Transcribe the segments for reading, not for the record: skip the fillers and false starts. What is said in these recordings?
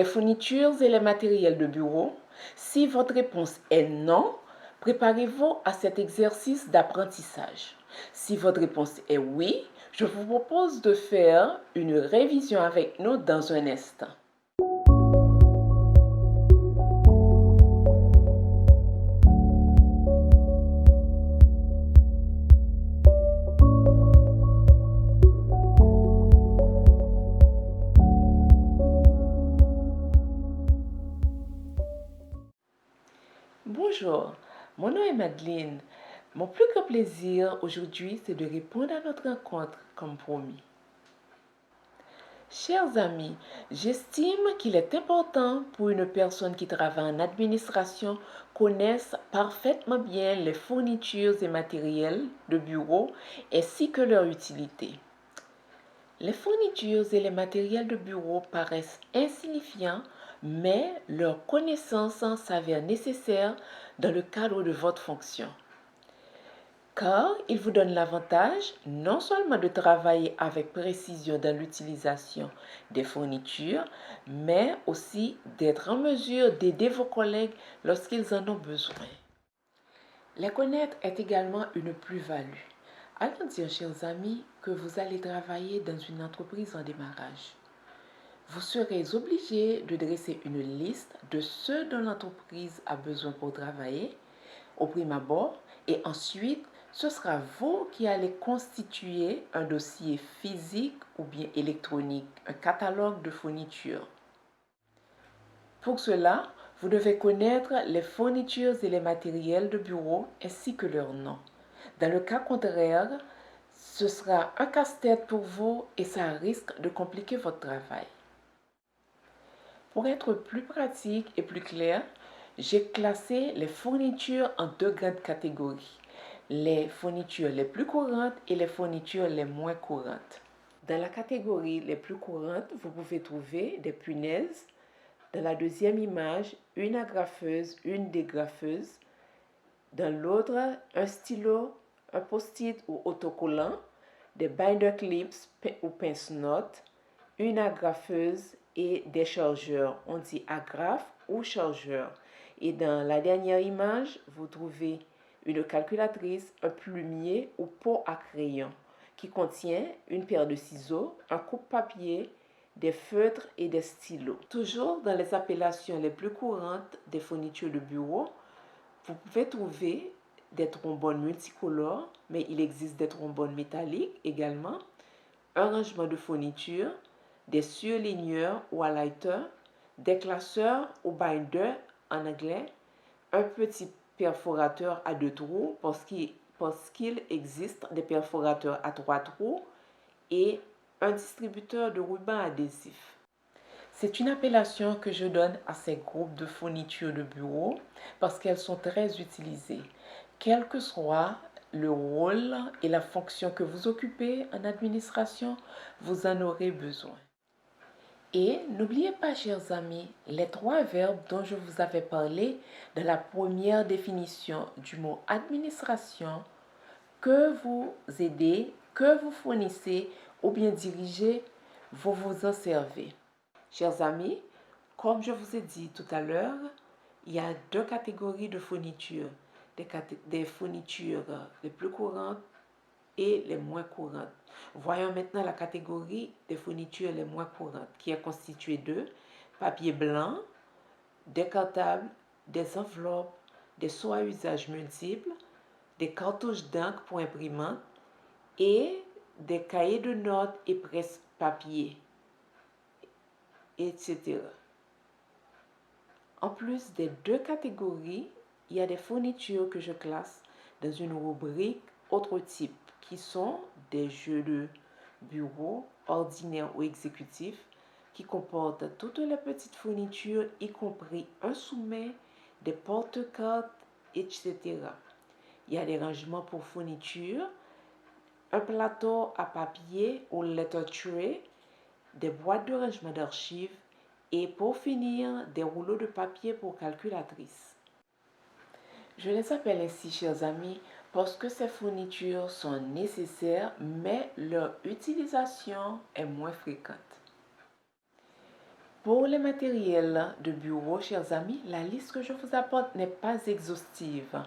les fournitures et les matériels de bureau? Si votre réponse est non, préparez-vous à cet exercice d'apprentissage. Si votre réponse est oui, je vous propose de faire une révision avec nous dans un instant. Bonjour, mon nom est Madeleine. Mon plus grand plaisir aujourd'hui, c'est de répondre à notre rencontre comme promis. Chers amis, j'estime qu'il est important pour une personne qui travaille en administration connaisse parfaitement bien les fournitures et matériels de bureau ainsi que leur utilité. Les fournitures et les matériels de bureau paraissent insignifiants, mais leur connaissance s'avère nécessaire dans le cadre de votre fonction. Car ils vous donnent l'avantage non seulement de travailler avec précision dans l'utilisation des fournitures, mais aussi d'être en mesure d'aider vos collègues lorsqu'ils en ont besoin. Les connaître est également une plus-value. Allons dire, chers amis, que vous allez travailler dans une entreprise en démarrage. Vous serez obligé de dresser une liste de ce dont l'entreprise a besoin pour travailler au prime abord et ensuite, ce sera vous qui allez constituer un dossier physique ou bien électronique, un catalogue de fournitures. Pour cela, vous devez connaître les fournitures et les matériels de bureau ainsi que leur nom. Dans le cas contraire, ce sera un casse-tête pour vous et ça risque de compliquer votre travail. Pour être plus pratique et plus clair, j'ai classé les fournitures en deux grandes catégories. Les fournitures les plus courantes et les fournitures les moins courantes. Dans la catégorie les plus courantes, vous pouvez trouver des punaises. Dans la deuxième image, une agrafeuse, une dégrafeuse. Dans l'autre, un stylo, un post-it ou autocollant, des binder clips ou pince-notes, une agrafeuse et des chargeurs. On dit agrafe ou chargeur. Et dans la dernière image, vous trouvez une calculatrice, un plumier ou pot à crayon qui contient une paire de ciseaux, un coupe-papier, des feutres et des stylos. Toujours dans les appellations les plus courantes des fournitures de bureau, vous pouvez trouver des trombones multicolores, mais il existe des trombones métalliques également, un rangement de fournitures, des surligneurs ou highlighters, des classeurs ou binders en anglais, un petit perforateur à 2 trous parce qu'il existe des perforateurs à 3 trous et un distributeur de ruban adhésif. C'est une appellation que je donne à ces groupes de fournitures de bureau parce qu'elles sont très utilisées. Quel que soit le rôle et la fonction que vous occupez en administration, vous en aurez besoin. Et n'oubliez pas, chers amis, les 3 verbes dont je vous avais parlé dans la première définition du mot administration, que vous aidez, que vous fournissez ou bien dirigez, vous vous en servez. Chers amis, comme je vous ai dit tout à l'heure, il y a 2 catégories de fournitures. Des fournitures les plus courantes et les moins courantes. Voyons maintenant la catégorie des fournitures les moins courantes, qui est constituée de papier blanc, des cartables, des enveloppes, des seaux à usage multiple, des cartouches d'encre pour imprimante et des cahiers de notes et presse-papier, etc. En plus des 2 catégories, il y a des fournitures que je classe dans une rubrique autre type, qui sont des jeux de bureau ordinaires ou exécutifs, qui comportent toutes les petites fournitures, y compris un soumet, des porte-cartes, etc. Il y a des rangements pour fournitures, un plateau à papier ou letter tray, des boîtes de rangement d'archives et pour finir, des rouleaux de papier pour calculatrice. Je les appelle ainsi, chers amis, parce que ces fournitures sont nécessaires, mais leur utilisation est moins fréquente. Pour les matériels de bureau, chers amis, la liste que je vous apporte n'est pas exhaustive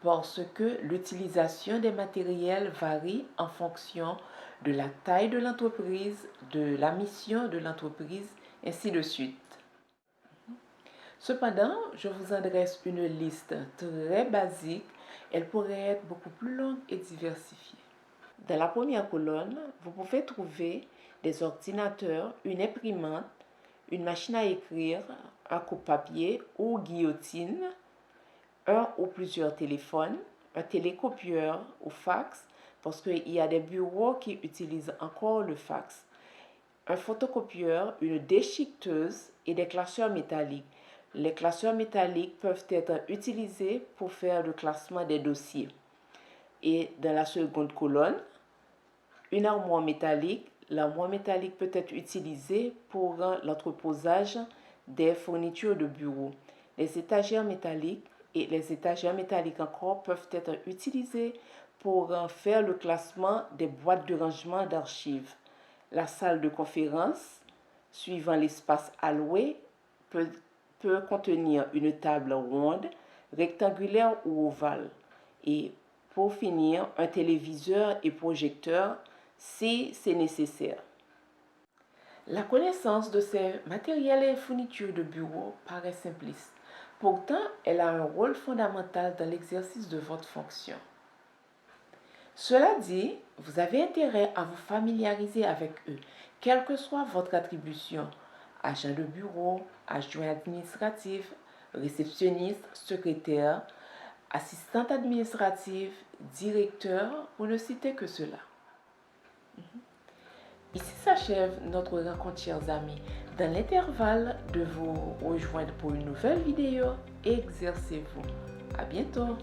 parce que l'utilisation des matériels varie en fonction de la taille de l'entreprise, de la mission de l'entreprise, ainsi de suite. Cependant, je vous adresse une liste très basique. Elle pourrait être beaucoup plus longue et diversifiée. Dans la première colonne, vous pouvez trouver des ordinateurs, une imprimante, une machine à écrire, un coupe-papier ou guillotine, un ou plusieurs téléphones, un télécopieur ou fax, parce qu'il y a des bureaux qui utilisent encore le fax, un photocopieur, une déchiqueteuse et des classeurs métalliques. Les classeurs métalliques peuvent être utilisés pour faire le classement des dossiers. Et dans la seconde colonne, une armoire métallique. L'armoire métallique peut être utilisée pour l'entreposage des fournitures de bureau. Les étagères métalliques et les étagères métalliques encore peuvent être utilisées pour faire le classement des boîtes de rangement d'archives. La salle de conférence, suivant l'espace alloué, peut contenir une table ronde, rectangulaire ou ovale. Et pour finir, un téléviseur et projecteur si c'est nécessaire. La connaissance de ces matériels et fournitures de bureau paraît simpliste. Pourtant, elle a un rôle fondamental dans l'exercice de votre fonction. Cela dit, vous avez intérêt à vous familiariser avec eux, quelle que soit votre attribution, agent de bureau, adjoint administratif, réceptionniste, secrétaire, assistante administrative, directeur, pour ne citer que cela. Ici s'achève notre rencontre, chers amis. Dans l'intervalle de vous rejoindre pour une nouvelle vidéo, exercez-vous. À bientôt.